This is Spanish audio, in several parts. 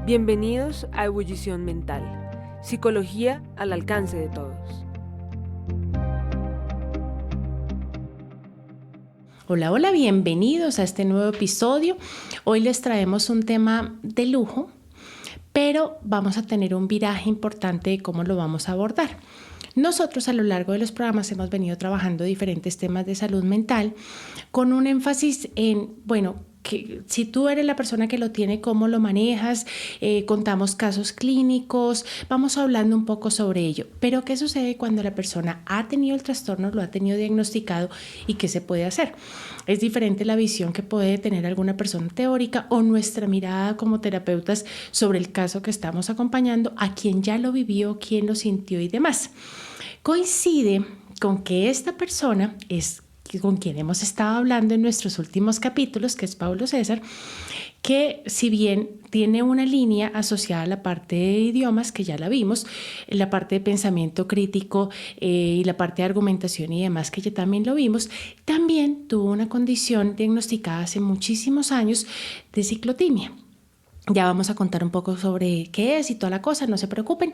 Bienvenidos a Ebullición Mental, psicología al alcance de todos. Hola, hola, bienvenidos a este nuevo episodio. Hoy les traemos un tema de lujo, pero vamos a tener un viraje importante de cómo lo vamos a abordar. Nosotros a lo largo de los programas hemos venido trabajando diferentes temas de salud mental con un énfasis en, que si tú eres la persona que lo tiene, cómo lo manejas, contamos casos clínicos, vamos hablando un poco sobre ello. Pero ¿qué sucede cuando la persona ha tenido el trastorno, lo ha tenido diagnosticado y qué se puede hacer? Es diferente la visión que puede tener alguna persona teórica o nuestra mirada como terapeutas sobre el caso que estamos acompañando, a quien ya lo vivió, quien lo sintió y demás. Coincide con que esta persona es con quien hemos estado hablando en nuestros últimos capítulos, que es Pablo César, que si bien tiene una línea asociada a la parte de idiomas, que ya la vimos, la parte de pensamiento crítico y la parte de argumentación y demás, que ya también lo vimos, también tuvo una condición diagnosticada hace muchísimos años de ciclotimia. Ya vamos a contar un poco sobre qué es y toda la cosa, no se preocupen,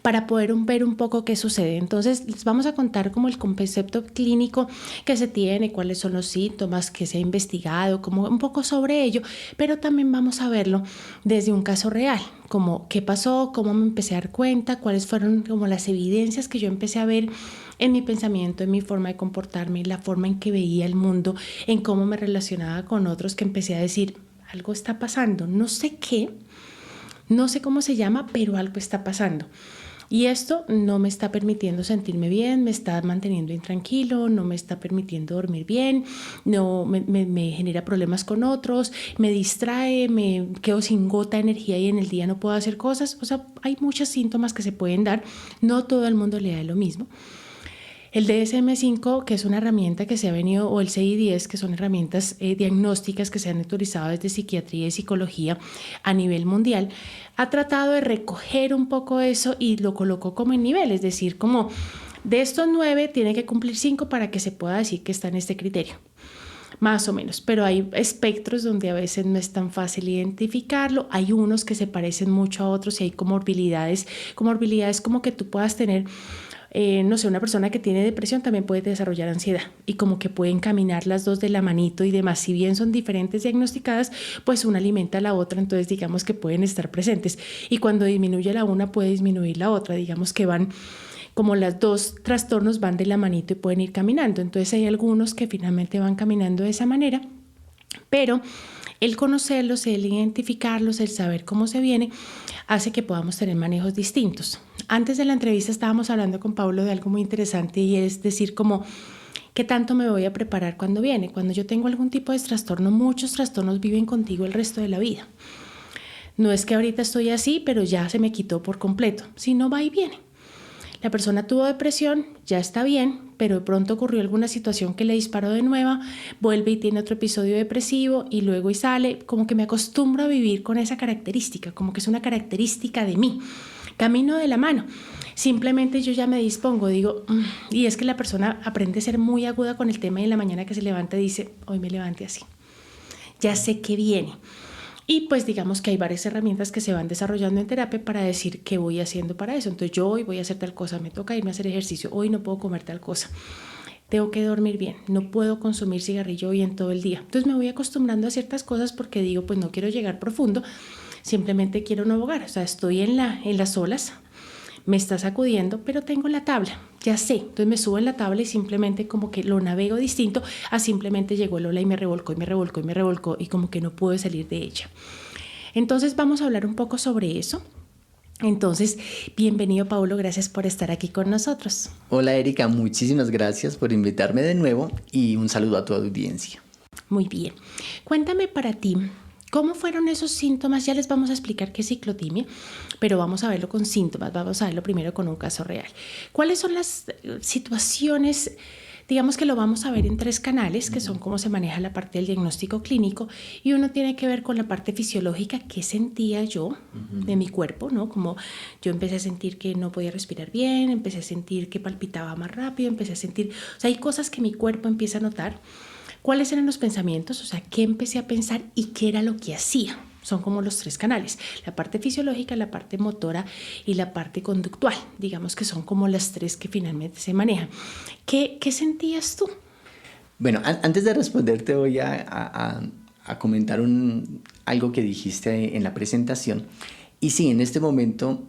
para poder ver un poco qué sucede. Entonces, les vamos a contar como el concepto clínico que se tiene, cuáles son los síntomas que se ha investigado, como un poco sobre ello, pero también vamos a verlo desde un caso real, como qué pasó, cómo me empecé a dar cuenta, cuáles fueron como las evidencias que yo empecé a ver en mi pensamiento, en mi forma de comportarme, la forma en que veía el mundo, en cómo me relacionaba con otros, que empecé a decir, algo está pasando, no sé qué, no sé cómo se llama, pero algo está pasando. Y esto no me está permitiendo sentirme bien, me está manteniendo intranquilo, no me está permitiendo dormir bien, no me genera problemas con otros, me distrae, me quedo sin gota de energía y en el día no puedo hacer cosas. O sea, hay muchos síntomas que se pueden dar, no todo el mundo le da lo mismo. El DSM-5, que es una herramienta que se ha venido, o el CI-10, que son herramientas diagnósticas que se han autorizado desde psiquiatría y psicología a nivel mundial, ha tratado de recoger un poco eso y lo colocó como en nivel, es decir, como de estos 9 tiene que cumplir 5 para que se pueda decir que está en este criterio. Más o menos, pero hay espectros donde a veces no es tan fácil identificarlo, hay unos que se parecen mucho a otros y hay comorbilidades como que tú puedas tener una persona que tiene depresión también puede desarrollar ansiedad y como que pueden caminar las dos de la manito y demás. Si bien son diferentes diagnosticadas, pues una alimenta a la otra, entonces digamos que pueden estar presentes. Y cuando disminuye la una, puede disminuir la otra. Digamos que van como las dos trastornos van de la manito y pueden ir caminando. Entonces hay algunos que finalmente van caminando de esa manera, pero el conocerlos, el identificarlos, el saber cómo se viene, hace que podamos tener manejos distintos. Antes de la entrevista estábamos hablando con Pablo de algo muy interesante y es decir como ¿qué tanto me voy a preparar cuando viene? Cuando yo tengo algún tipo de trastorno, muchos trastornos viven contigo el resto de la vida. No es que ahorita estoy así, pero ya se me quitó por completo, sino va y viene. La persona tuvo depresión, ya está bien, pero de pronto ocurrió alguna situación que le disparó de nueva, vuelve y tiene otro episodio depresivo y luego y sale, como que me acostumbro a vivir con esa característica, como que es una característica de mí, camino de la mano. Simplemente yo ya me dispongo, digo, y es que la persona aprende a ser muy aguda con el tema y en la mañana que se levanta dice, hoy me levanté así, ya sé que viene. Y pues digamos que hay varias herramientas que se van desarrollando en terapia para decir qué voy haciendo para eso. Entonces yo hoy voy a hacer tal cosa, me toca irme a hacer ejercicio, hoy no puedo comer tal cosa, tengo que dormir bien, no puedo consumir cigarrillo hoy en todo el día. Entonces me voy acostumbrando a ciertas cosas porque digo, pues no quiero llegar profundo, simplemente quiero no ahogar. O sea, estoy en las olas, me está sacudiendo, pero tengo la tabla, ya sé. Entonces me subo en la tabla y simplemente como que lo navego distinto a simplemente llegó el ola y me revolcó y me revolcó y me revolcó y como que no pude salir de ella. Entonces vamos a hablar un poco sobre eso. Entonces, bienvenido Paulo, gracias por estar aquí con nosotros. Hola Erika, muchísimas gracias por invitarme de nuevo y un saludo a tu audiencia. Muy bien, cuéntame para ti, ¿cómo fueron esos síntomas? Ya les vamos a explicar qué es ciclotimia, pero vamos a verlo con síntomas, vamos a verlo primero con un caso real. ¿Cuáles son las situaciones? Digamos que lo vamos a ver en 3 canales, que son cómo se maneja la parte del diagnóstico clínico, y uno tiene que ver con la parte fisiológica, qué sentía yo de mi cuerpo, ¿no? Como yo empecé a sentir que no podía respirar bien, empecé a sentir que palpitaba más rápido, empecé a sentir, o sea, hay cosas que mi cuerpo empieza a notar. ¿Cuáles eran los pensamientos? O sea, ¿qué empecé a pensar y qué era lo que hacía? O Son como los tres canales, la parte fisiológica, la parte motora y la parte conductual. Digamos que son como las tres que finalmente se manejan. ¿Qué sentías tú? Bueno, antes de responderte voy a comentar algo que dijiste en la presentación. Y sí, en este momento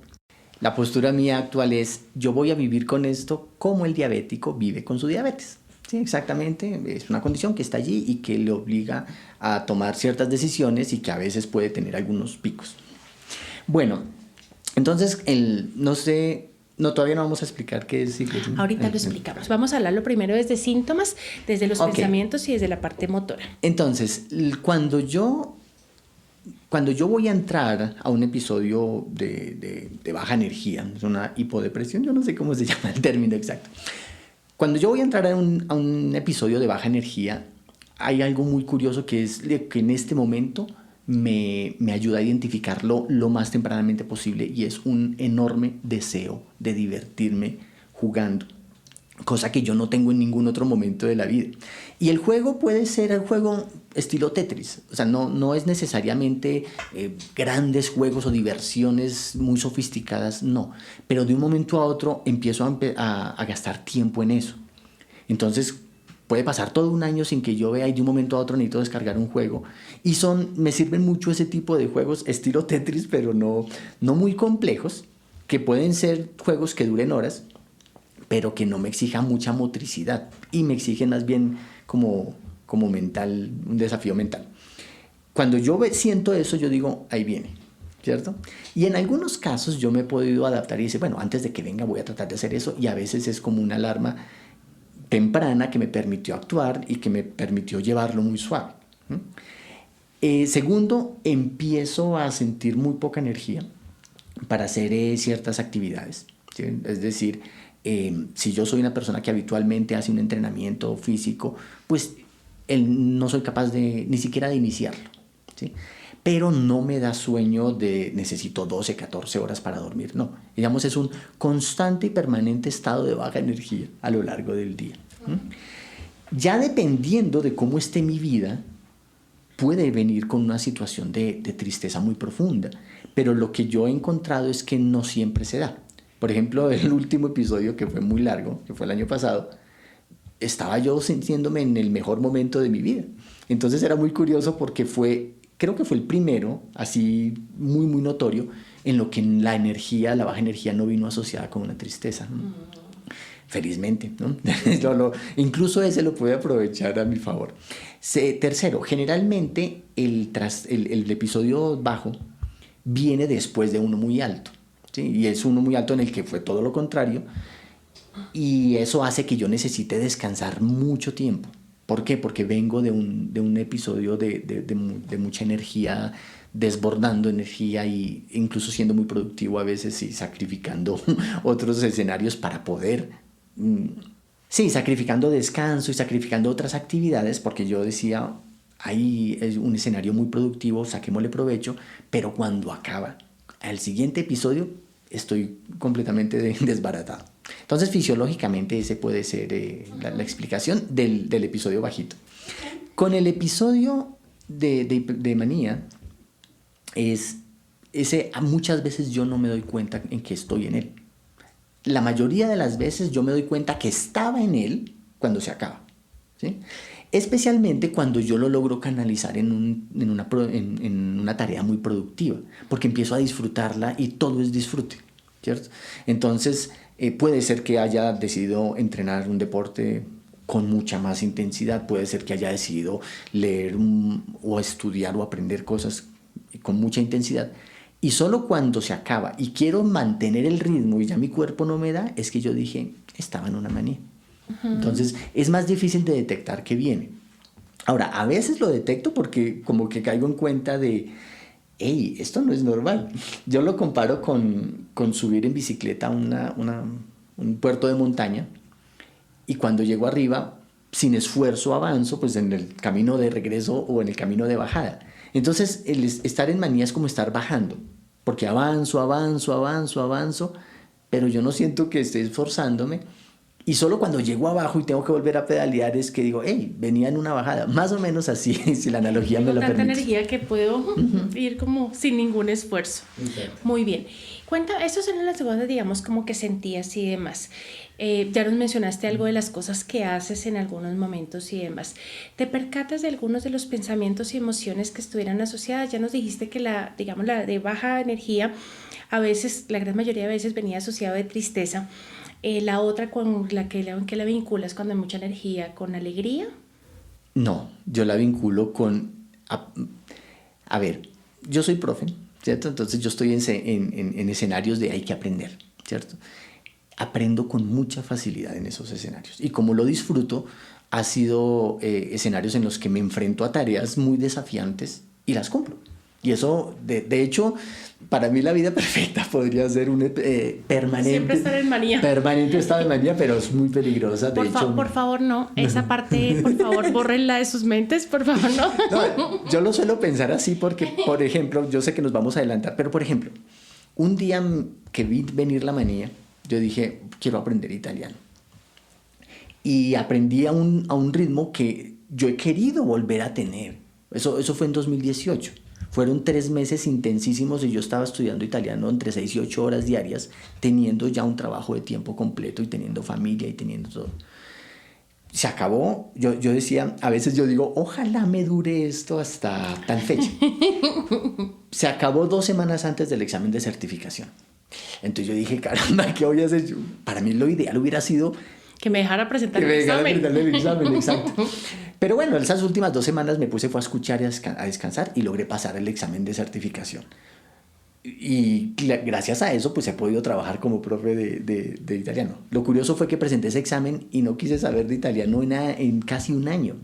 la postura mía actual es: yo voy a vivir con esto como el diabético vive con su diabetes. Sí, exactamente, es una condición que está allí y que le obliga a tomar ciertas decisiones y que a veces puede tener algunos picos. Bueno, entonces, todavía no vamos a explicar qué es ciclismo. Ahorita lo explicamos. Vamos a hablarlo primero desde síntomas, desde los pensamientos y desde la parte motora. Entonces, cuando yo voy a entrar a un episodio de baja energía, es una hipodepresión, yo no sé cómo se llama el término exacto. Cuando yo voy a entrar a un episodio de baja energía, hay algo muy curioso que es que en este momento me ayuda a identificarlo lo más tempranamente posible, y es un enorme deseo de divertirme jugando, cosa que yo no tengo en ningún otro momento de la vida. Y el juego puede ser el juego estilo Tetris, o sea, no es necesariamente grandes juegos o diversiones muy sofisticadas, no, pero de un momento a otro empiezo a gastar tiempo en eso. Entonces puede pasar todo un año sin que yo vea, y de un momento a otro necesito descargar un juego, y me sirven mucho ese tipo de juegos estilo Tetris, pero no muy complejos, que pueden ser juegos que duren horas, pero que no me exija mucha motricidad y me exigen más bien como mental, un desafío mental. Cuando yo siento eso, yo digo, ahí viene, ¿cierto? Y en algunos casos yo me he podido adaptar y decir, bueno, antes de que venga voy a tratar de hacer eso, y a veces es como una alarma temprana que me permitió actuar y que me permitió llevarlo muy suave. Segundo, empiezo a sentir muy poca energía para hacer ciertas actividades, ¿sí? Es decir, si yo soy una persona que habitualmente hace un entrenamiento físico, pues no soy capaz ni siquiera de iniciarlo, ¿sí? Pero no me da sueño de necesito 12, 14 horas para dormir, no. Digamos, es un constante y permanente estado de baja energía a lo largo del día. Ya dependiendo de cómo esté mi vida, puede venir con una situación de tristeza muy profunda, pero lo que yo he encontrado es que no siempre se da. Por ejemplo, el último episodio, que fue muy largo, que fue el año pasado, estaba yo sintiéndome en el mejor momento de mi vida. Entonces era muy curioso porque creo que fue el primero, así muy, muy notorio, en lo que la baja energía no vino asociada con una tristeza, ¿no? Felizmente, ¿no? Incluso ese lo pude aprovechar a mi favor. Tercero, generalmente el episodio bajo viene después de uno muy alto, ¿sí? Y es uno muy alto en el que fue todo lo contrario, y eso hace que yo necesite descansar mucho tiempo. ¿Por qué? Porque vengo de un episodio de mucha energía, desbordando energía e incluso siendo muy productivo a veces y sacrificando otros escenarios para poder... sacrificando descanso y sacrificando otras actividades, porque yo decía, ahí es un escenario muy productivo, saquémosle provecho, pero cuando acaba el siguiente episodio estoy completamente desbaratado. Entonces, fisiológicamente ese puede ser la explicación del episodio bajito. Con el episodio de manía, muchas veces yo no me doy cuenta en que estoy en él. La mayoría de las veces yo me doy cuenta que estaba en él cuando se acaba, ¿sí? Especialmente cuando yo lo logro canalizar en una tarea muy productiva, porque empiezo a disfrutarla y todo es disfrute, ¿cierto? Entonces puede ser que haya decidido entrenar un deporte con mucha más intensidad, puede ser que haya decidido leer o estudiar o aprender cosas con mucha intensidad, y solo cuando se acaba y quiero mantener el ritmo y ya mi cuerpo no me da, es que yo dije, estaba en una manía. Entonces es más difícil de detectar que viene. Ahora, a veces lo detecto porque como que caigo en cuenta de, hey, esto no es normal. Yo lo comparo con subir en bicicleta a un puerto de montaña, y cuando llego arriba, sin esfuerzo avanzo, pues en el camino de regreso o en el camino de bajada. Entonces el estar en manía es como estar bajando, porque avanzo, pero yo no siento que esté esforzándome, Y solo cuando llego abajo y tengo que volver a pedalear es que digo, hey, venía en una bajada. Más o menos así, si la analogía me lo tanta permite. energía que puedo ir como sin ningún esfuerzo. Exacto. Muy bien. Cuenta, esas son las cosas, digamos, como que sentías y demás. Ya nos mencionaste algo de las cosas que haces en algunos momentos y demás. ¿Te percatas de algunos de los pensamientos y emociones que estuvieran asociadas? Ya nos dijiste que la de baja energía, a veces, la gran mayoría de veces venía asociado de tristeza. La otra con la que la vinculas cuando hay mucha energía, ¿con alegría? No, yo la vinculo con... A ver, yo soy profe, ¿cierto? Entonces yo estoy en escenarios de hay que aprender, ¿cierto? Aprendo con mucha facilidad en esos escenarios. Y como lo disfruto, ha sido escenarios en los que me enfrento a tareas muy desafiantes y las cumplo. Y eso, de hecho, para mí la vida perfecta podría ser un permanente... Siempre estar en manía. Permanente estado de manía, pero es muy peligrosa. De hecho, Por favor, no. Esa parte, por favor, bórrenla de sus mentes, por favor, no. No, yo lo suelo pensar así porque, por ejemplo, yo sé que nos vamos a adelantar, pero por ejemplo, un día que vi venir la manía, yo dije, quiero aprender italiano. Y aprendí a un ritmo que yo he querido volver a tener. Eso fue en 2018. Fueron 3 meses intensísimos y yo estaba estudiando italiano entre 6 y 8 horas diarias, teniendo ya un trabajo de tiempo completo y teniendo familia y teniendo todo. Se acabó, yo decía, a veces yo digo, ojalá me dure esto hasta tal fecha. Se acabó 2 semanas antes del examen de certificación. Entonces yo dije, caramba, ¿qué voy a hacer? Para mí lo ideal hubiera sido... Que me dejara presentar el examen. El examen, exacto. Pero bueno, esas últimas 2 semanas me puse fue a escuchar y a descansar y logré pasar el examen de certificación. Y gracias a eso pues he podido trabajar como profe de italiano. Lo curioso fue que presenté ese examen y no quise saber de italiano en casi un año.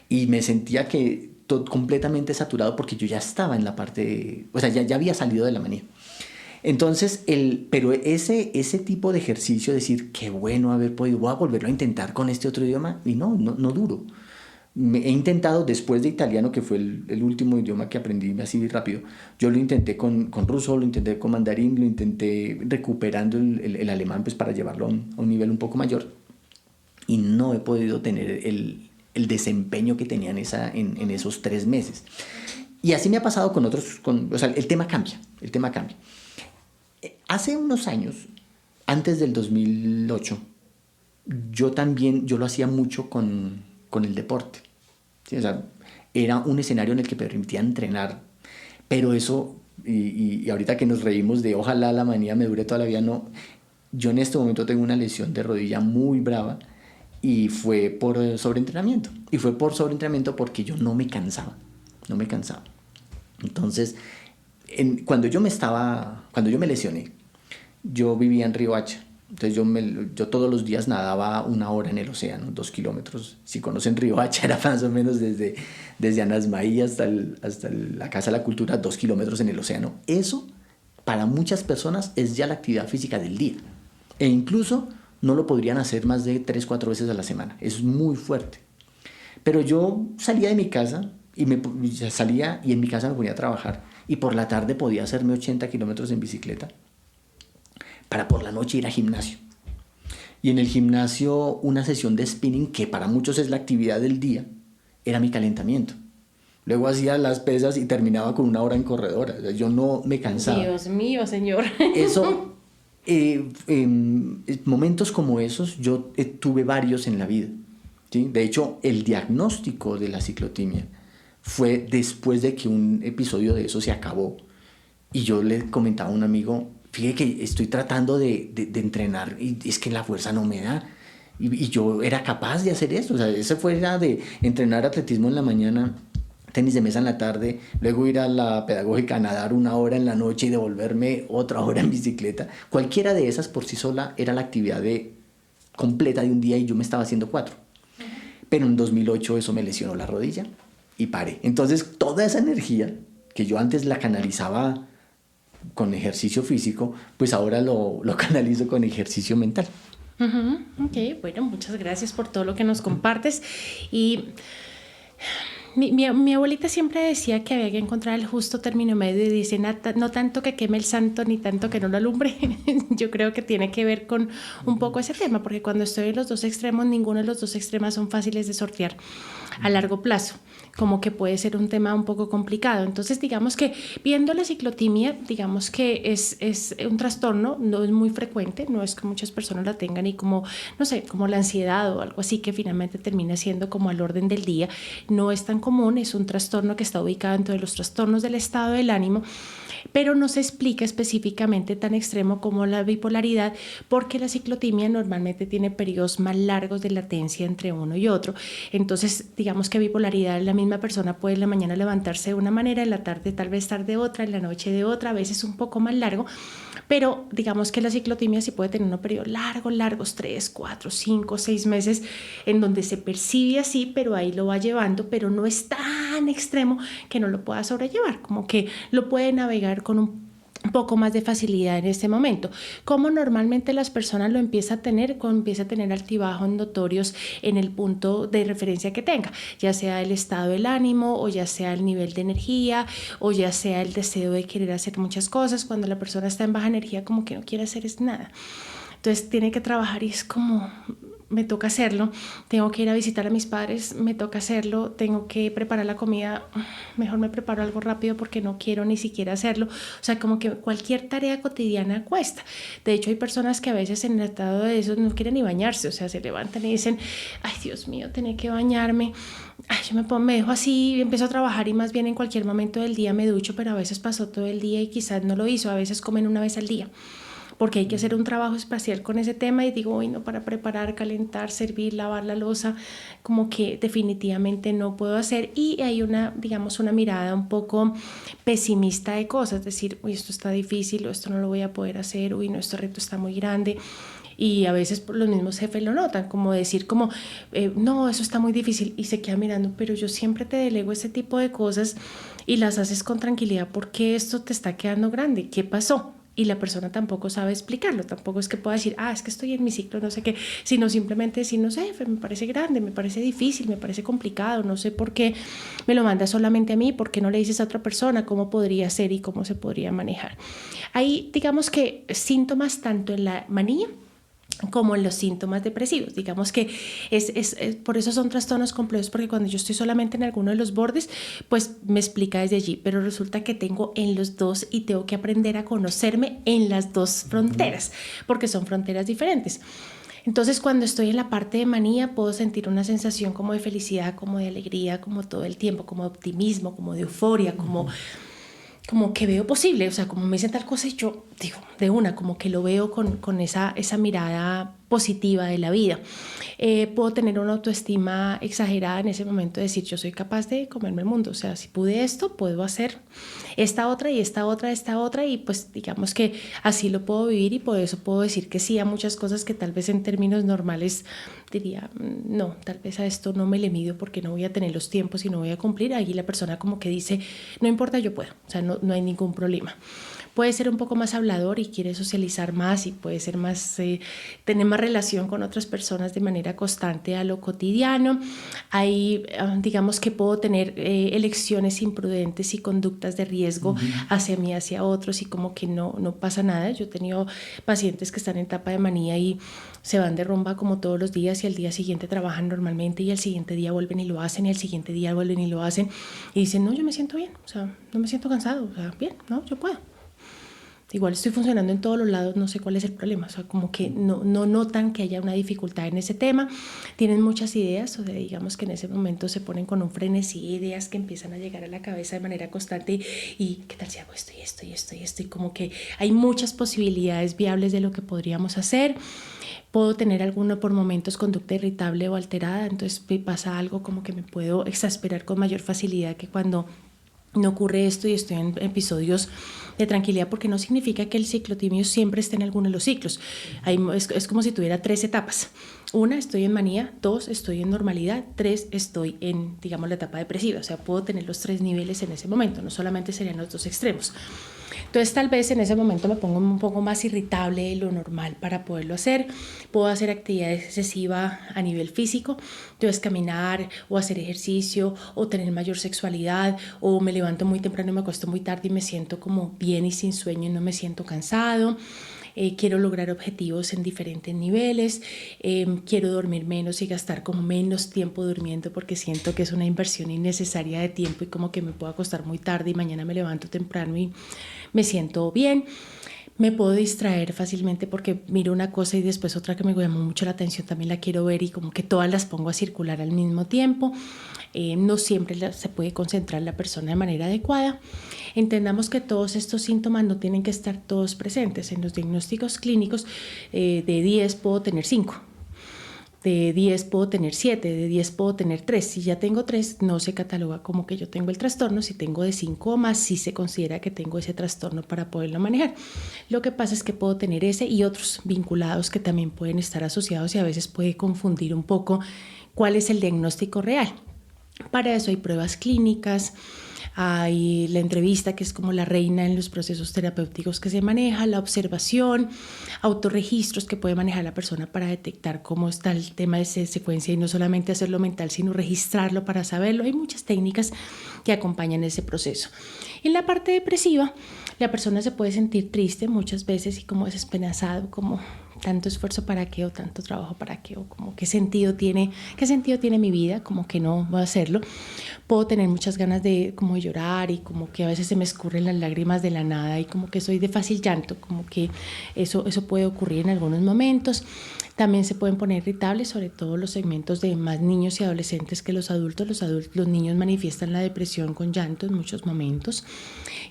Y me sentía que completamente saturado porque yo ya estaba en la parte, o sea, ya había salido de la manía. Entonces, pero ese tipo de ejercicio, decir, qué bueno haber podido, voy a volverlo a intentar con este otro idioma, y no duro. He intentado después de italiano, que fue el último idioma que aprendí así rápido, yo lo intenté con ruso, lo intenté con mandarín, lo intenté recuperando el alemán pues para llevarlo a un nivel un poco mayor, y no he podido tener el desempeño que tenía en esos 3 meses. Y así me ha pasado con otros, o sea, el tema cambia. Hace unos años, antes del 2008, yo lo hacía mucho con el deporte. ¿Sí? O sea, era un escenario en el que permitía entrenar, pero eso, y ahorita que nos reímos de ojalá la manía me dure toda la vida, no. Yo en este momento tengo una lesión de rodilla muy brava y fue por sobreentrenamiento. Y fue por sobreentrenamiento porque yo no me cansaba. Entonces, cuando yo me lesioné, yo vivía en Riohacha. Entonces yo todos los días nadaba 1 hora en el océano, 2 kilómetros. Si conocen Riohacha, era más o menos desde Anasmaí hasta la Casa de la Cultura, 2 kilómetros en el océano. Eso, para muchas personas, es ya la actividad física del día. E incluso no lo podrían hacer más de 3-4 veces a la semana. Es muy fuerte. Pero yo salía de mi casa y en mi casa me ponía a trabajar. Y por la tarde podía hacerme 80 kilómetros en bicicleta para por la noche ir al gimnasio. Y en el gimnasio una sesión de spinning, que para muchos es la actividad del día, era mi calentamiento. Luego hacía las pesas y terminaba con 1 hora en corredora. O sea, yo no me cansaba. Dios mío, señor. Eso, momentos como esos, yo tuve varios en la vida. ¿Sí? De hecho, el diagnóstico de la ciclotimia fue después de que un episodio de eso se acabó. Y yo le comentaba a un amigo, fíjate que estoy tratando de entrenar y es que la fuerza no me da. Y yo era capaz de hacer eso. O sea, ese fue de entrenar atletismo en la mañana, tenis de mesa en la tarde, luego ir a la pedagógica a nadar 1 hora en la noche y devolverme otra hora en bicicleta. Cualquiera de esas por sí sola era la actividad completa de un día y yo me estaba haciendo 4. Pero en 2008 eso me lesionó la rodilla y paré. Entonces toda esa energía que yo antes la canalizaba con ejercicio físico, pues ahora lo canalizo con ejercicio mental. Ok, bueno, muchas gracias por todo lo que nos compartes. Y Mi abuelita siempre decía que había que encontrar el justo término medio y dice, no tanto que queme el santo ni tanto que no lo alumbre. Yo creo que tiene que ver con un poco ese tema, porque cuando estoy en los dos extremos, ninguno de los dos extremos son fáciles de sortear a largo plazo, como que puede ser un tema un poco complicado. Entonces, digamos que viendo la ciclotimia, digamos que es un trastorno, no es muy frecuente, no es que muchas personas la tengan y como, no sé, como la ansiedad o algo así que finalmente termina siendo como al orden del día, no es tan común, es un trastorno que está ubicado dentro de los trastornos del estado del ánimo, pero no se explica específicamente tan extremo como la bipolaridad, porque la ciclotimia normalmente tiene periodos más largos de latencia entre uno y otro. Entonces, digamos que bipolaridad, la misma persona puede en la mañana levantarse de una manera, en la tarde tal vez estar de otra, en la noche de otra, a veces un poco más largo, pero digamos que la ciclotimia sí puede tener un periodo largos, 3, 4, 5, 6 meses, en donde se percibe así, pero ahí lo va llevando, pero no es tan extremo que no lo pueda sobrellevar, como que lo puede navegar con un poco más de facilidad en este momento. Como normalmente las personas lo empiezan a tener, empieza a tener altibajos notorios en el punto de referencia que tenga, ya sea el estado del ánimo o ya sea el nivel de energía o ya sea el deseo de querer hacer muchas cosas. Cuando la persona está en baja energía, como que no quiere hacer nada. Entonces tiene que trabajar y es como, me toca hacerlo, tengo que ir a visitar a mis padres, me toca hacerlo, tengo que preparar la comida, mejor me preparo algo rápido porque no quiero ni siquiera hacerlo. O sea, como que cualquier tarea cotidiana cuesta. De hecho, hay personas que a veces en el estado de eso no quieren ni bañarse, o sea, se levantan y dicen, ay, Dios mío, tenía que bañarme. Ay, yo me dejo así, empiezo a trabajar y más bien en cualquier momento del día me ducho, pero a veces pasó todo el día y quizás no lo hizo, a veces comen una vez al día, porque hay que hacer un trabajo espacial con ese tema y digo, uy, no, para preparar, calentar, servir, lavar la loza, como que definitivamente no puedo hacer. Y hay una, digamos, una mirada un poco pesimista de cosas, es decir, uy, esto está difícil, o esto no lo voy a poder hacer, uy, no, este reto está muy grande. Y a veces los mismos jefes lo notan, como decir como, no, eso está muy difícil, y se queda mirando, pero yo siempre te delego ese tipo de cosas y las haces con tranquilidad porque esto te está quedando grande, ¿qué pasó? Y la persona tampoco sabe explicarlo, tampoco es que pueda decir, es que estoy en mi ciclo, no sé qué, sino simplemente decir, no sé, me parece grande, me parece difícil, me parece complicado, no sé por qué me lo manda solamente a mí, por qué no le dices a otra persona cómo podría ser y cómo se podría manejar. Hay, digamos que síntomas tanto en la manía como en los síntomas depresivos. Digamos que por eso son trastornos complejos, porque cuando yo estoy solamente en alguno de los bordes, pues me explica desde allí, pero resulta que tengo en los dos y tengo que aprender a conocerme en las dos fronteras, porque son fronteras diferentes. Entonces, cuando estoy en la parte de manía, puedo sentir una sensación como de felicidad, como de alegría, como todo el tiempo, como de optimismo, como de euforia, como que veo posible, o sea, como me dicen tal cosa y yo digo, de una, como que lo veo con esa mirada positiva de la vida. Puedo tener una autoestima exagerada en ese momento, de decir, yo soy capaz de comerme el mundo, o sea, si pude esto, puedo hacer esta otra y esta otra, y pues digamos que así lo puedo vivir, y por eso puedo decir que sí a muchas cosas que tal vez en términos normales diría, no, tal vez a esto no me le mido porque no voy a tener los tiempos y no voy a cumplir. Ahí la persona como que dice, no importa, yo puedo, o sea, no hay ningún problema. Puede ser un poco más hablador y quiere socializar más, y puede ser más, tener más relación con otras personas de manera constante a lo cotidiano. Ahí, digamos que puedo tener elecciones imprudentes y conductas de riesgo hacia mí, hacia otros, y como que no pasa nada. Yo he tenido pacientes que están en etapa de manía y se van de rumba como todos los días, y al día siguiente trabajan normalmente, y al siguiente día vuelven y lo hacen, y al siguiente día vuelven y lo hacen, y dicen, no, yo me siento bien, o sea, no me siento cansado, o sea, bien, no, yo puedo. Igual estoy funcionando en todos los lados, no sé cuál es el problema, o sea, como que no notan que haya una dificultad en ese tema, tienen muchas ideas, o sea, digamos que en ese momento se ponen con un frenesí, ideas que empiezan a llegar a la cabeza de manera constante, y qué tal si hago esto y esto y esto y esto, y como que hay muchas posibilidades viables de lo que podríamos hacer. Puedo tener alguna por momentos conducta irritable o alterada, entonces pasa algo como que me puedo exasperar con mayor facilidad que cuando no ocurre esto y estoy en episodios de tranquilidad, porque no significa que el ciclotimio siempre esté en alguno de los ciclos. Es como si tuviera 3 etapas. 1, estoy en manía. 2, estoy en normalidad. 3, estoy en, digamos, la etapa depresiva. O sea, puedo tener los 3 niveles en ese momento, no solamente serían los 2 extremos. Entonces tal vez en ese momento me pongo un poco más irritable de lo normal para poderlo hacer. Puedo hacer actividad excesiva a nivel físico, entonces caminar o hacer ejercicio o tener mayor sexualidad, o me levanto muy temprano y me acuesto muy tarde y me siento como bien y sin sueño y no me siento cansado. Quiero lograr objetivos en diferentes niveles, quiero dormir menos y gastar como menos tiempo durmiendo porque siento que es una inversión innecesaria de tiempo y como que me puedo acostar muy tarde y mañana me levanto temprano y me siento bien. Me puedo distraer fácilmente porque miro una cosa y después otra que me llama mucho la atención también la quiero ver y como que todas las pongo a circular al mismo tiempo. No siempre se puede concentrar la persona de manera adecuada. Entendamos que todos estos síntomas no tienen que estar todos presentes. En los diagnósticos clínicos de 10 puedo tener 5. De 10 puedo tener 7, de 10 puedo tener 3. Si ya tengo 3, no se cataloga como que yo tengo el trastorno. Si tengo de 5 o más, sí se considera que tengo ese trastorno para poderlo manejar. Lo que pasa es que puedo tener ese y otros vinculados que también pueden estar asociados y a veces puede confundir un poco cuál es el diagnóstico real. Para eso hay pruebas clínicas, hay la entrevista, que es como la reina en los procesos terapéuticos que se maneja, la observación, autorregistros que puede manejar la persona para detectar cómo está el tema de secuencia y no solamente hacerlo mental, sino registrarlo para saberlo. Hay muchas técnicas que acompañan ese proceso. En la parte depresiva, la persona se puede sentir triste muchas veces y como desesperanzado, como tanto esfuerzo para qué o tanto trabajo para qué, o como qué sentido tiene mi vida, como que no voy a hacerlo. Puedo tener muchas ganas de como llorar y como que a veces se me escurren las lágrimas de la nada y como que soy de fácil llanto, como que eso puede ocurrir en algunos momentos. También se pueden poner irritables, sobre todo los segmentos de más niños y adolescentes que los adultos. Los niños manifiestan la depresión con llanto en muchos momentos.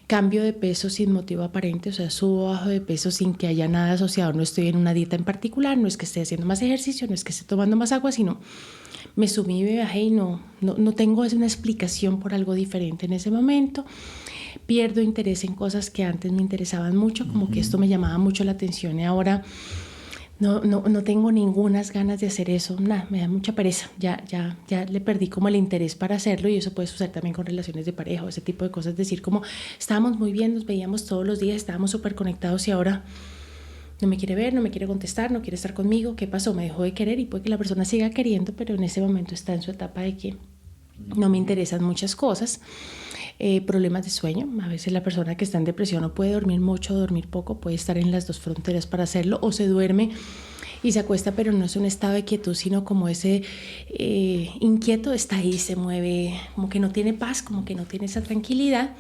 Cambio de peso sin motivo aparente, o sea, subo o bajo de peso sin que haya nada asociado. No estoy en una dieta en particular, no es que esté haciendo más ejercicio, no es que esté tomando más agua, sino me subí y me bajé y no tengo una explicación por algo diferente en ese momento. Pierdo interés en cosas que antes me interesaban mucho, como que esto me llamaba mucho la atención y ahora no tengo ningunas ganas de hacer eso, nada, me da mucha pereza, ya le perdí como el interés para hacerlo, y eso puede suceder también con relaciones de pareja o ese tipo de cosas, es decir, como estábamos muy bien, nos veíamos todos los días, estábamos súper conectados y ahora no me quiere ver, no me quiere contestar, no quiere estar conmigo. ¿Qué pasó? Me dejó de querer, y puede que la persona siga queriendo, pero en ese momento está en su etapa de que no me interesan muchas cosas. Problemas de sueño. A veces la persona que está en depresión no puede dormir mucho o dormir poco, puede estar en las dos fronteras para hacerlo, o se duerme y se acuesta, pero no es un estado de quietud, sino como ese inquieto está ahí, se mueve, como que no tiene paz, como que no tiene esa tranquilidad.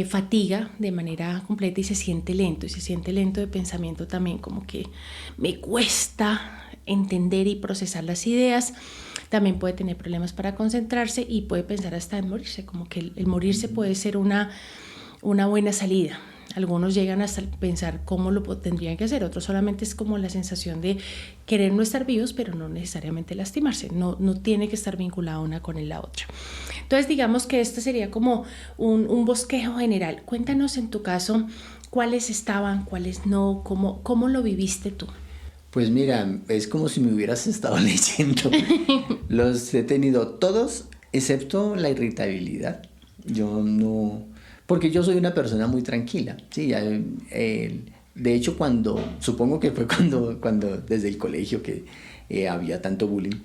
Fatiga de manera completa y se siente lento de pensamiento también, como que me cuesta entender y procesar las ideas. También puede tener problemas para concentrarse y puede pensar hasta en morirse, como que el morirse puede ser una buena salida. Algunos llegan hasta pensar cómo lo tendrían que hacer, otros solamente es como la sensación de querer no estar vivos, pero no necesariamente lastimarse, no tiene que estar vinculada una con la otra. Entonces digamos que este sería como un bosquejo general. Cuéntanos en tu caso cuáles estaban, cuáles no, cómo lo viviste tú. Pues mira, es como si me hubieras estado leyendo. Los he tenido todos, excepto la irritabilidad. Yo no... Porque yo soy una persona muy tranquila, ¿sí? De hecho, supongo que fue cuando desde el colegio que había tanto bullying,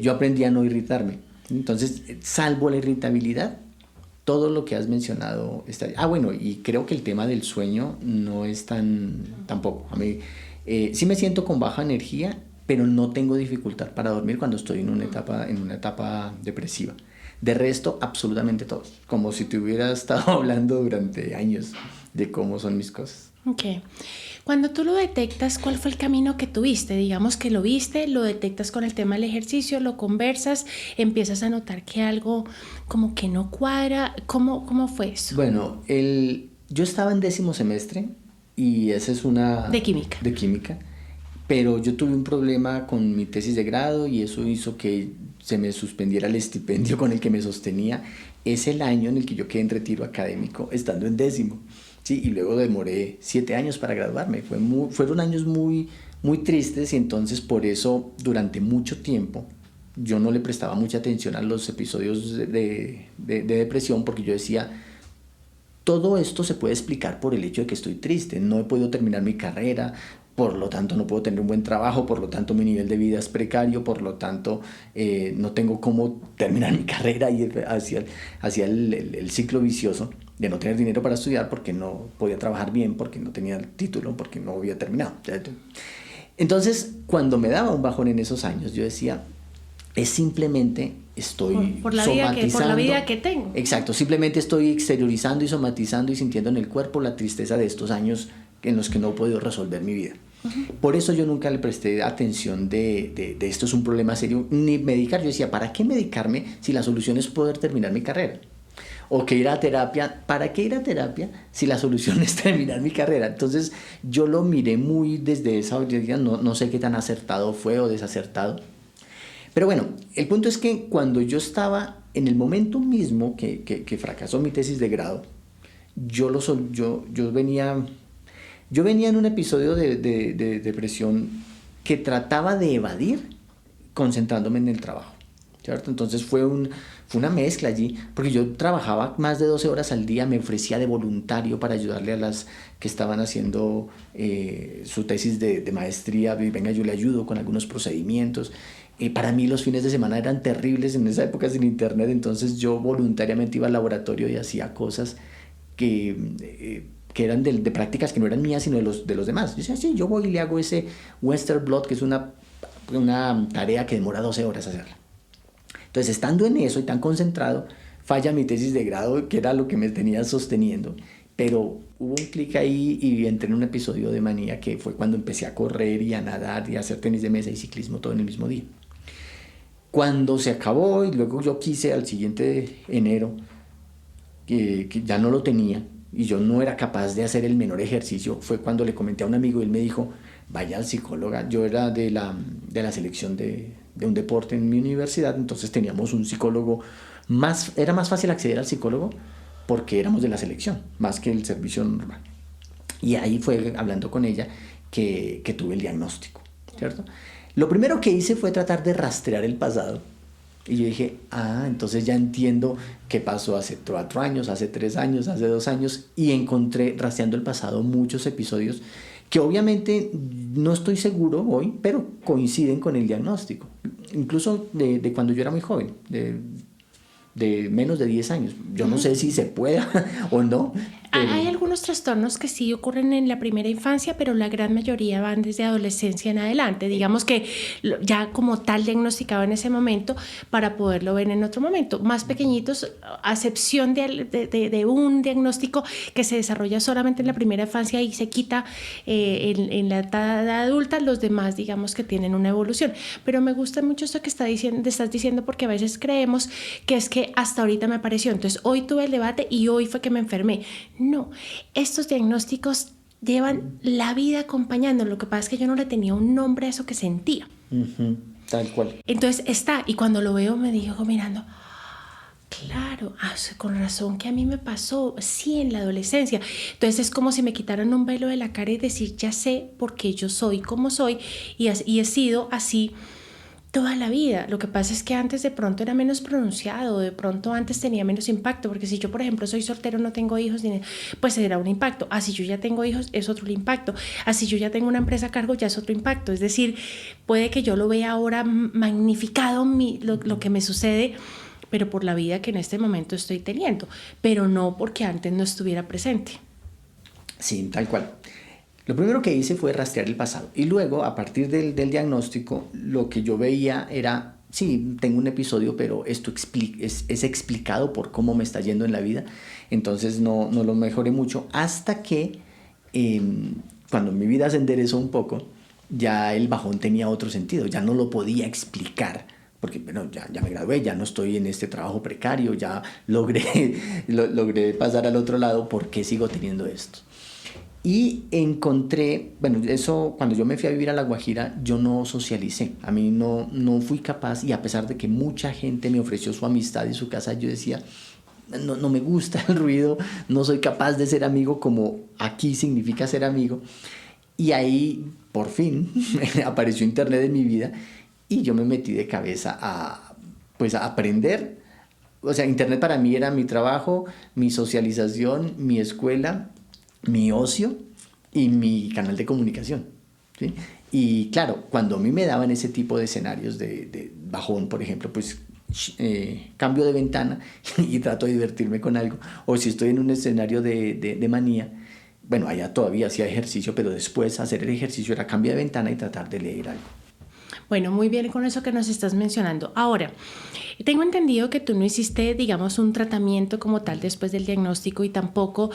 yo aprendí a no irritarme. Entonces, salvo la irritabilidad, todo lo que has mencionado está... bueno, y creo que el tema del sueño no es tampoco. A mí sí me siento con baja energía, pero no tengo dificultad para dormir cuando estoy en una etapa depresiva. De resto, absolutamente todo. Como si te hubiera estado hablando durante años de cómo son mis cosas. Ok. Cuando tú lo detectas, ¿cuál fue el camino que tuviste? Digamos que lo viste, lo detectas con el tema del ejercicio, lo conversas, empiezas a notar que algo como que no cuadra. ¿Cómo fue eso? Bueno, yo estaba en 10º semestre y esa es una... De química. De química. Pero yo tuve un problema con mi tesis de grado y eso hizo que se me suspendiera el estipendio con el que me sostenía. Es el año en el que yo quedé en retiro académico, estando en 10º. Sí, y luego demoré 7 años para graduarme. Fueron años muy, muy tristes, y entonces por eso durante mucho tiempo yo no le prestaba mucha atención a los episodios de depresión, porque yo decía, todo esto se puede explicar por el hecho de que estoy triste. No he podido terminar mi carrera, por lo tanto no puedo tener un buen trabajo, por lo tanto mi nivel de vida es precario, por lo tanto no tengo cómo terminar mi carrera y hacia el ciclo vicioso de no tener dinero para estudiar porque no podía trabajar bien, porque no tenía el título, porque no había terminado. Entonces, cuando me daba un bajón en esos años, yo decía, es simplemente estoy por la vida que tengo. Exacto, simplemente estoy exteriorizando y somatizando y sintiendo en el cuerpo la tristeza de estos años en los que no he podido resolver mi vida. Por eso yo nunca le presté atención de esto es un problema serio, ni medicar. Yo decía, ¿para qué medicarme si la solución es poder terminar mi carrera? O que ir a terapia, ¿para qué ir a terapia si la solución es terminar mi carrera? Entonces yo lo miré muy desde esa orilla, no sé qué tan acertado fue o desacertado. Pero bueno, el punto es que cuando yo estaba en el momento mismo que fracasó mi tesis de grado, yo venía en un episodio de depresión que trataba de evadir concentrándome en el trabajo, ¿cierto? Entonces fue una mezcla allí, porque yo trabajaba más de 12 horas al día, me ofrecía de voluntario para ayudarle a las que estaban haciendo su tesis de maestría, venga, yo le ayudo con algunos procedimientos. Para mí los fines de semana eran terribles en esa época sin internet, entonces yo voluntariamente iba al laboratorio y hacía cosas que eran de prácticas que no eran mías sino de los demás. Yo decía, sí, yo voy y le hago ese Western Blot, que es una tarea que demora 12 horas hacerla. Entonces, estando en eso y tan concentrado, falla mi tesis de grado, que era lo que me tenía sosteniendo. Pero hubo un clic ahí y entré en un episodio de manía, que fue cuando empecé a correr y a nadar y a hacer tenis de mesa y ciclismo todo en el mismo día. Cuando se acabó y luego yo quise al siguiente enero, que ya no lo tenía y yo no era capaz de hacer el menor ejercicio, fue cuando le comenté a un amigo y él me dijo, vaya al psicólogo. Yo era de la selección de un deporte en mi universidad, entonces teníamos un psicólogo, era más fácil acceder al psicólogo porque éramos de la selección, más que el servicio normal. Y ahí fue, hablando con ella, que tuve el diagnóstico, ¿cierto? Lo primero que hice fue tratar de rastrear el pasado. Y yo dije, entonces ya entiendo qué pasó hace 4 años, hace 3 años, hace 2 años. Y encontré, rastreando el pasado, muchos episodios que obviamente no estoy seguro hoy, pero coinciden con el diagnóstico. Incluso de cuando yo era muy joven, de menos de 10 años. Yo no sé si se pueda o no. Hay algunos trastornos que sí ocurren en la primera infancia, pero la gran mayoría van desde adolescencia en adelante. Digamos que ya como tal diagnosticado en ese momento para poderlo ver en otro momento. Más pequeñitos, a excepción de un diagnóstico que se desarrolla solamente en la primera infancia y se quita en la edad adulta, los demás digamos que tienen una evolución. Pero me gusta mucho esto que estás diciendo, porque a veces creemos que es que hasta ahorita me apareció, entonces hoy tuve el debate y hoy fue que me enfermé. No, estos diagnósticos llevan la vida acompañando. Lo que pasa es que yo no le tenía un nombre a eso que sentía. Tal cual. Entonces está, y cuando lo veo me digo mirando, claro, con razón que a mí me pasó, sí, en la adolescencia. Entonces es como si me quitaran un velo de la cara y decir, ya sé por qué yo soy como soy y he sido así toda la vida. Lo que pasa es que antes de pronto era menos pronunciado, de pronto antes tenía menos impacto, porque si yo, por ejemplo, soy soltero, no tengo hijos, pues era un impacto. Si yo ya tengo hijos, es otro impacto. Si yo ya tengo una empresa a cargo, ya es otro impacto. Es decir, puede que yo lo vea ahora magnificado lo que me sucede, pero por la vida que en este momento estoy teniendo, pero no porque antes no estuviera presente. Sí, tal cual. Lo primero que hice fue rastrear el pasado y luego, a partir del diagnóstico, lo que yo veía era, sí, tengo un episodio, pero esto es explicado por cómo me está yendo en la vida, entonces no lo mejoré mucho hasta que cuando mi vida se enderezó un poco, ya el bajón tenía otro sentido, ya no lo podía explicar. Porque bueno, ya me gradué, ya no estoy en este trabajo precario, ya logré pasar al otro lado, ¿por qué sigo teniendo esto? Y encontré, bueno, eso cuando yo me fui a vivir a La Guajira, yo no socialicé, a mí no fui capaz, y a pesar de que mucha gente me ofreció su amistad y su casa, yo decía, no me gusta el ruido, no soy capaz de ser amigo como aquí significa ser amigo. Y ahí, por fin, apareció internet en mi vida y yo me metí de cabeza a aprender o sea, Internet para mí era mi trabajo, mi socialización, mi escuela, mi ocio y mi canal de comunicación, ¿sí? Y claro, cuando a mí me daban ese tipo de escenarios de bajón, por ejemplo, pues cambio de ventana y trato de divertirme con algo. O si estoy en un escenario de manía, bueno, allá todavía hacía ejercicio, pero después hacer el ejercicio era cambio de ventana y tratar de leer algo. Bueno, muy bien con eso que nos estás mencionando. Ahora, tengo entendido que tú no hiciste, digamos, un tratamiento como tal después del diagnóstico y tampoco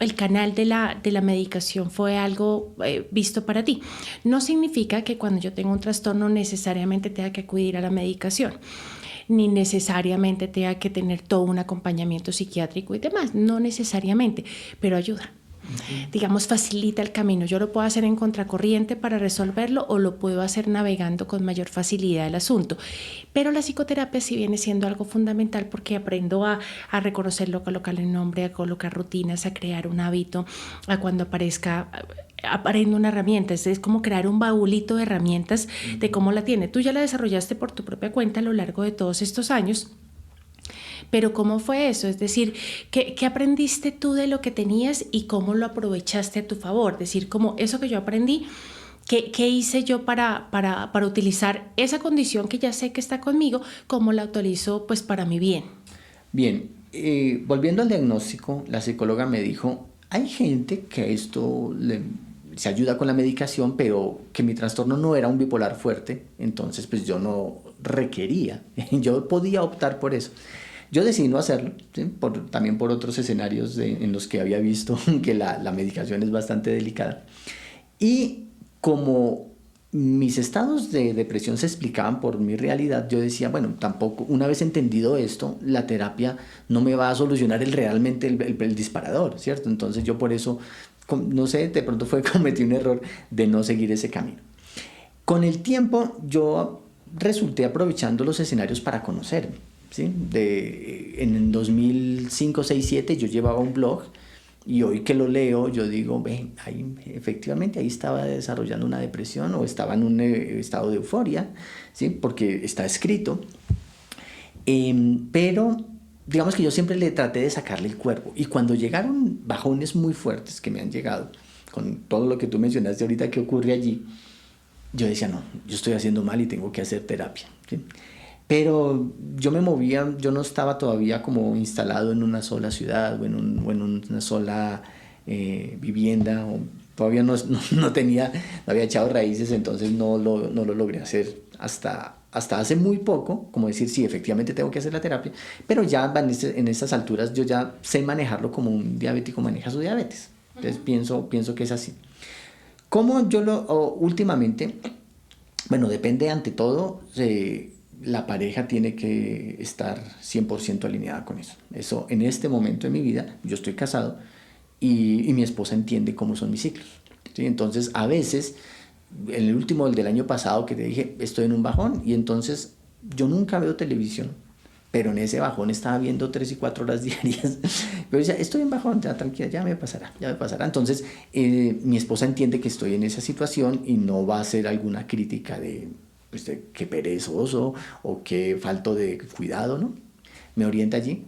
el canal de la medicación fue algo visto para ti. No significa que cuando yo tengo un trastorno necesariamente tenga que acudir a la medicación, ni necesariamente tenga que tener todo un acompañamiento psiquiátrico y demás, no necesariamente, pero ayuda. Digamos, facilita el camino. Yo lo puedo hacer en contracorriente para resolverlo o lo puedo hacer navegando con mayor facilidad el asunto. Pero la psicoterapia sí viene siendo algo fundamental porque aprendo a reconocerlo, a colocarle un nombre, a colocar rutinas, a crear un hábito, a cuando aparezca, aprendo una herramienta. Es como crear un baúlito de herramientas de cómo la tiene. Tú ya la desarrollaste por tu propia cuenta a lo largo de todos estos años. Pero ¿cómo fue eso? Es decir, ¿qué aprendiste tú de lo que tenías y cómo lo aprovechaste a tu favor? Es decir, como eso que yo aprendí, ¿qué hice yo para utilizar esa condición que ya sé que está conmigo, cómo la utilizo pues para mi bien? Bien, volviendo al diagnóstico, la psicóloga me dijo, hay gente que esto se ayuda con la medicación, pero que mi trastorno no era un bipolar fuerte, entonces pues yo no requería, yo podía optar por eso. Yo decidí no hacerlo, ¿sí? También por otros escenarios en los que había visto que la medicación es bastante delicada. Y como mis estados de depresión se explicaban por mi realidad, yo decía, bueno, tampoco, una vez entendido esto, la terapia no me va a solucionar realmente el disparador, ¿cierto? Entonces yo por eso, no sé, de pronto cometí un error de no seguir ese camino. Con el tiempo yo resulté aprovechando los escenarios para conocerme. ¿Sí? En 2005, 6, 7 yo llevaba un blog y hoy que lo leo yo digo, efectivamente ahí estaba desarrollando una depresión o estaba en un estado de euforia, ¿sí? Porque está escrito, pero digamos que yo siempre le traté de sacarle el cuerpo y cuando llegaron bajones muy fuertes que me han llegado con todo lo que tú mencionaste ahorita que ocurre allí, yo decía, no, yo estoy haciendo mal y tengo que hacer terapia, ¿sí? Pero yo me movía, yo no estaba todavía como instalado en una sola ciudad o en una sola vivienda, o todavía no había echado raíces, entonces no lo logré hacer hasta hace muy poco, como decir, sí, efectivamente tengo que hacer la terapia, pero ya en estas alturas yo ya sé manejarlo como un diabético maneja su diabetes. Entonces pienso que es así. ¿Cómo yo últimamente? Bueno, depende ante todo, la pareja tiene que estar 100% alineada con eso. Eso en este momento de mi vida, yo estoy casado y mi esposa entiende cómo son mis ciclos, ¿sí? Entonces, a veces, en el último del año pasado que te dije, estoy en un bajón y entonces yo nunca veo televisión, pero en ese bajón estaba viendo 3 y 4 horas diarias. Pero decía, estoy en bajón, ya tranquila, ya me pasará. Entonces, mi esposa entiende que estoy en esa situación y no va a hacer alguna crítica de qué perezoso o qué falto de cuidado, ¿no? Me orienta allí.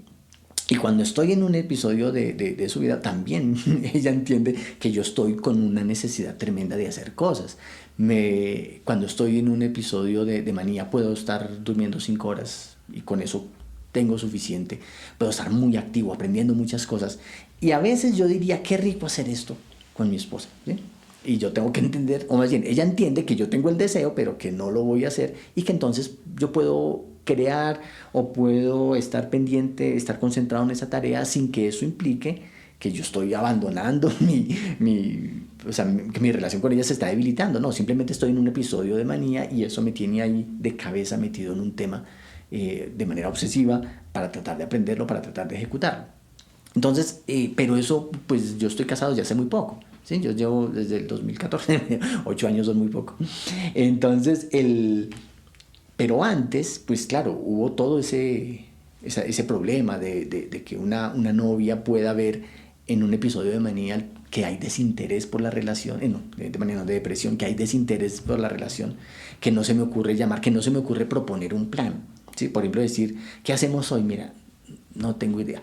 Y cuando estoy en un episodio de su vida, también ella entiende que yo estoy con una necesidad tremenda de hacer cosas. Cuando estoy en un episodio de manía, puedo estar durmiendo 5 horas y con eso tengo suficiente. Puedo estar muy activo, aprendiendo muchas cosas. Y a veces yo diría, qué rico hacer esto con mi esposa, ¿sí? Y yo tengo que entender, o más bien, ella entiende que yo tengo el deseo, pero que no lo voy a hacer y que entonces yo puedo crear o puedo estar pendiente, estar concentrado en esa tarea sin que eso implique que yo estoy abandonando que mi relación con ella se está debilitando. No, simplemente estoy en un episodio de manía y eso me tiene ahí de cabeza metido en un tema de manera obsesiva para tratar de aprenderlo, para tratar de ejecutarlo. Entonces, pero eso, pues yo estoy casado ya hace muy poco. Sí, yo llevo desde el 2014, 8 años son muy poco. Entonces, pero antes, pues claro, hubo todo ese problema de que una novia pueda ver en un episodio de manía que hay desinterés por la relación, de manera de depresión, que hay desinterés por la relación, que no se me ocurre llamar, que no se me ocurre proponer un plan. ¿Sí? Por ejemplo, decir, ¿qué hacemos hoy? Mira, No tengo idea.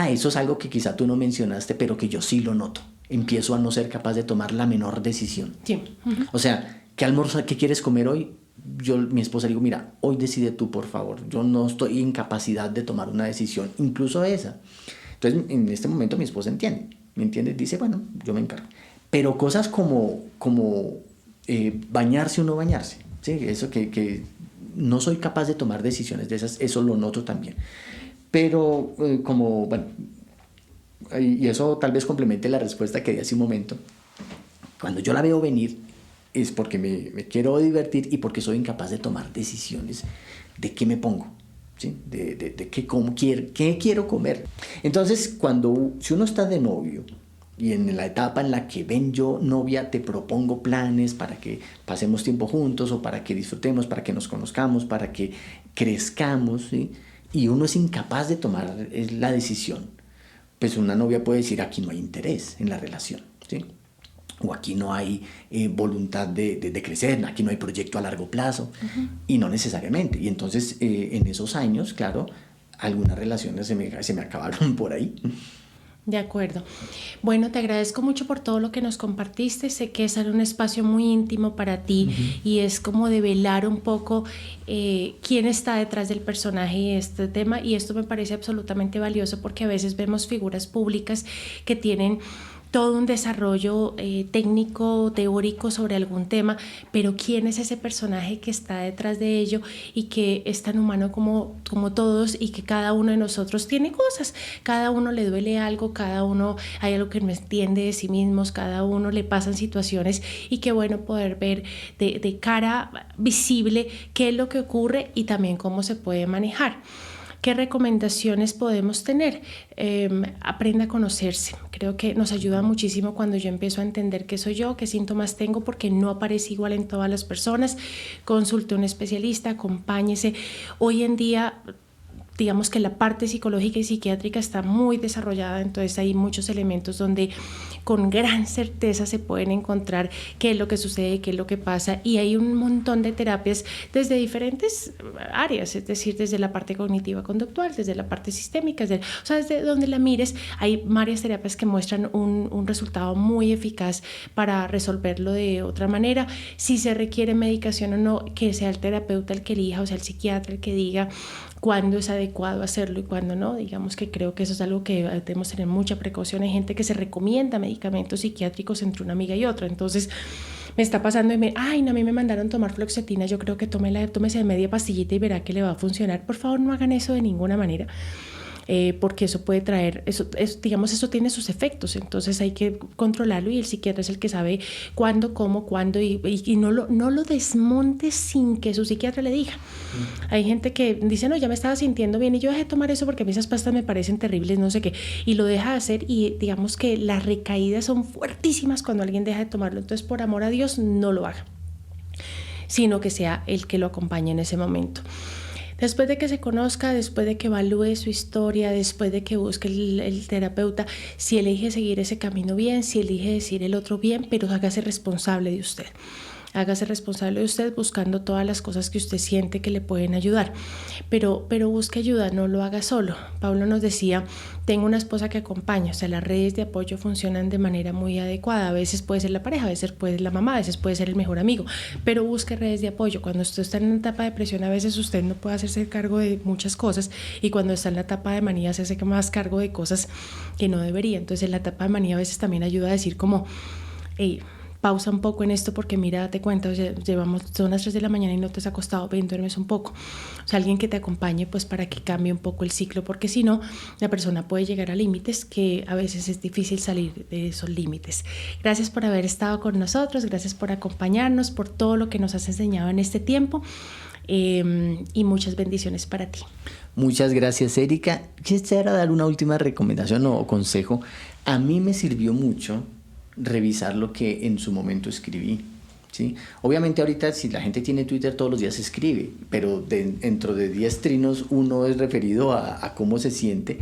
Eso es algo que quizá tú no mencionaste, pero que yo sí lo noto. Empiezo a no ser capaz de tomar la menor decisión. Sí. O sea, ¿qué quieres comer hoy? Mi esposa le digo, mira, hoy decide tú, por favor. Yo no estoy en capacidad de tomar una decisión, incluso esa. Entonces, en este momento mi esposa entiende. ¿Me entiendes? Dice, bueno, yo me encargo. Pero cosas como bañarse o no bañarse, ¿sí? Eso que no soy capaz de tomar decisiones de esas, eso lo noto también. Pero bueno, y eso tal vez complemente la respuesta que di hace un momento. Cuando yo la veo venir es porque me quiero divertir y porque soy incapaz de tomar decisiones de qué me pongo, ¿sí? De qué quiero comer. Entonces, si uno está de novio y en la etapa en la que ven yo, novia, te propongo planes para que pasemos tiempo juntos o para que disfrutemos, para que nos conozcamos, para que crezcamos, ¿sí? Y uno es incapaz de tomar la decisión, pues una novia puede decir, aquí no hay interés en la relación, ¿sí? O aquí no hay voluntad de crecer, aquí no hay proyecto a largo plazo, y no necesariamente. Y entonces en esos años, claro, algunas relaciones se me acabaron por ahí. De acuerdo. Bueno, te agradezco mucho por todo lo que nos compartiste. Sé que es un espacio muy íntimo para ti y es como develar un poco quién está detrás del personaje y este tema, y esto me parece absolutamente valioso porque a veces vemos figuras públicas que tienen todo un desarrollo técnico, teórico sobre algún tema, pero quién es ese personaje que está detrás de ello y que es tan humano como todos, y que cada uno de nosotros tiene cosas, cada uno le duele algo, cada uno hay algo que no entiende de sí mismos, cada uno le pasan situaciones, y qué bueno poder ver de cara visible qué es lo que ocurre y también cómo se puede manejar. ¿Qué recomendaciones podemos tener? Aprenda a conocerse. Creo que nos ayuda muchísimo cuando yo empiezo a entender qué soy yo, qué síntomas tengo, porque no aparece igual en todas las personas. Consulte a un especialista, acompáñese. Hoy en día, digamos que la parte psicológica y psiquiátrica está muy desarrollada, entonces hay muchos elementos donde con gran certeza se pueden encontrar qué es lo que sucede, qué es lo que pasa, y hay un montón de terapias desde diferentes áreas, es decir, desde la parte cognitiva conductual, desde la parte sistémica, o sea, desde donde la mires, hay varias terapias que muestran un resultado muy eficaz para resolverlo de otra manera. Si se requiere medicación o no, que sea el terapeuta el que elija, o sea, el psiquiatra el que diga cuándo es adecuado hacerlo y cuándo no. Digamos que creo que eso es algo que debemos tener mucha precaución. Hay gente que se recomienda medicamentos psiquiátricos entre una amiga y otra, entonces me está pasando y a mí me mandaron tomar fluoxetina, yo creo que tómese media pastillita y verá que le va a funcionar. Por favor, no hagan eso de ninguna manera. Porque eso puede traer, eso tiene sus efectos, entonces hay que controlarlo, y el psiquiatra es el que sabe cuándo, cómo, cuándo, y no lo desmonte sin que su psiquiatra le diga. Hay gente que dice, no, ya me estaba sintiendo bien y yo dejé de tomar eso porque a mí esas pastas me parecen terribles, no sé qué, y lo deja de hacer, y digamos que las recaídas son fuertísimas cuando alguien deja de tomarlo. Entonces, por amor a Dios, no lo haga, sino que sea el que lo acompañe en ese momento. Después de que se conozca, después de que evalúe su historia, después de que busque el terapeuta, si elige seguir ese camino bien, si elige decir el otro bien, pero hágase responsable de usted. Hágase responsable de usted buscando todas las cosas que usted siente que le pueden ayudar. Pero busque ayuda, no lo haga solo. Pablo nos decía, tengo una esposa que acompaña, o sea, las redes de apoyo funcionan de manera muy adecuada. A veces puede ser la pareja, a veces puede ser la mamá, a veces puede ser el mejor amigo, pero busque redes de apoyo. Cuando usted está en una etapa de depresión, a veces usted no puede hacerse cargo de muchas cosas, y cuando está en la etapa de manía se hace más cargo de cosas que no debería. Entonces, en la etapa de manía a veces también ayuda a decir como, hey, pausa un poco en esto porque mira, date cuenta, son las 3 de la mañana y no te has acostado, ven, duermes un poco. O sea, alguien que te acompañe pues para que cambie un poco el ciclo, porque si no, la persona puede llegar a límites que a veces es difícil salir de esos límites. Gracias por haber estado con nosotros, gracias por acompañarnos, por todo lo que nos has enseñado en este tiempo, y muchas bendiciones para ti. Muchas gracias, Erika. Quisiera dar una última recomendación o consejo. A mí me sirvió mucho revisar lo que en su momento escribí, ¿sí? Obviamente ahorita si la gente tiene Twitter todos los días escribe, pero dentro de 10 trinos uno es referido a cómo se siente.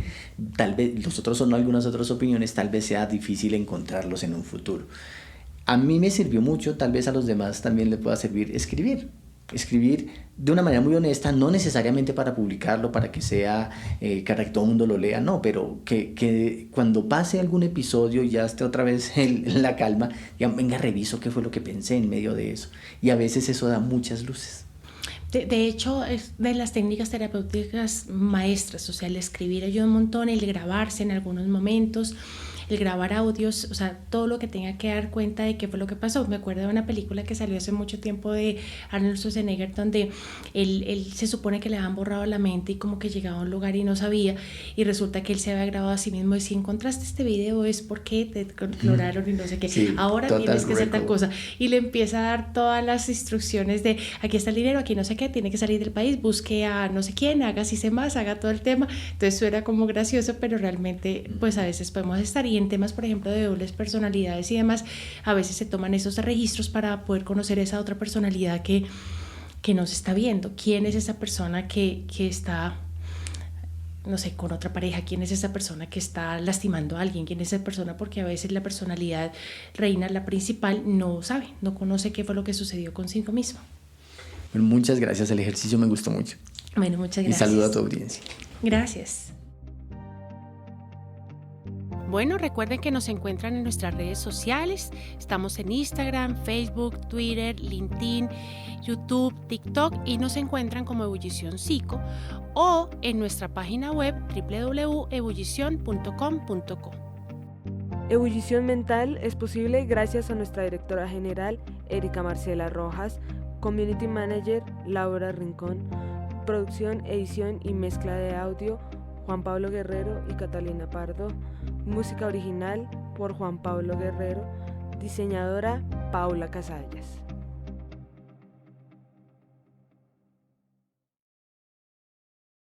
Tal vez los otros son algunas otras opiniones, tal vez sea difícil encontrarlos en un futuro. A mí me sirvió mucho, tal vez a los demás también les pueda servir escribir, Escribir de una manera muy honesta, no necesariamente para publicarlo, para que sea, para que todo el mundo lo lea, no, pero que cuando pase algún episodio y ya esté otra vez en la calma, digan, venga, reviso qué fue lo que pensé en medio de eso. Y a veces eso da muchas luces. De hecho, es de las técnicas terapéuticas maestras, o sea, el escribir ayuda un montón, el grabarse en algunos momentos, el grabar audios, o sea, todo lo que tenga que dar cuenta de qué fue lo que pasó. Me acuerdo de una película que salió hace mucho tiempo de Arnold Schwarzenegger, donde él se supone que le habían borrado la mente y como que llegaba a un lugar y no sabía, y resulta que él se había grabado a sí mismo y si encontraste este video es porque te clonaron y no sé qué, Sí, ahora tienes que hacer tal record. cosa, y le empieza a dar todas las instrucciones de aquí está el dinero, aquí no sé qué, tiene que salir del país, busque a no sé quién, haga si sé más, haga todo el tema. Entonces suena como gracioso, pero realmente pues a veces podemos estar, y en temas por ejemplo de dobles personalidades y demás, a veces se toman esos registros para poder conocer esa otra personalidad que nos está viendo, quién es esa persona que está, no sé, con otra pareja, quién es esa persona que está lastimando a alguien, quién es esa persona, porque a veces la personalidad reina, la principal, no sabe, no conoce qué fue lo que sucedió consigo mismo. Bueno, muchas gracias, el ejercicio me gustó mucho. Bueno, muchas Y gracias. saludo a tu audiencia. Gracias. Bueno, recuerden que nos encuentran en nuestras redes sociales. Estamos en Instagram, Facebook, Twitter, LinkedIn, YouTube, TikTok y nos encuentran como Ebullición Psico o en nuestra página web www.ebullición.com.co. Ebullición Mental es posible gracias a nuestra directora general, Erika Marcela Rojas, Community Manager, Laura Rincón, producción, edición y mezcla de audio, Juan Pablo Guerrero y Catalina Pardo, música original por Juan Pablo Guerrero, diseñadora Paula Casallas.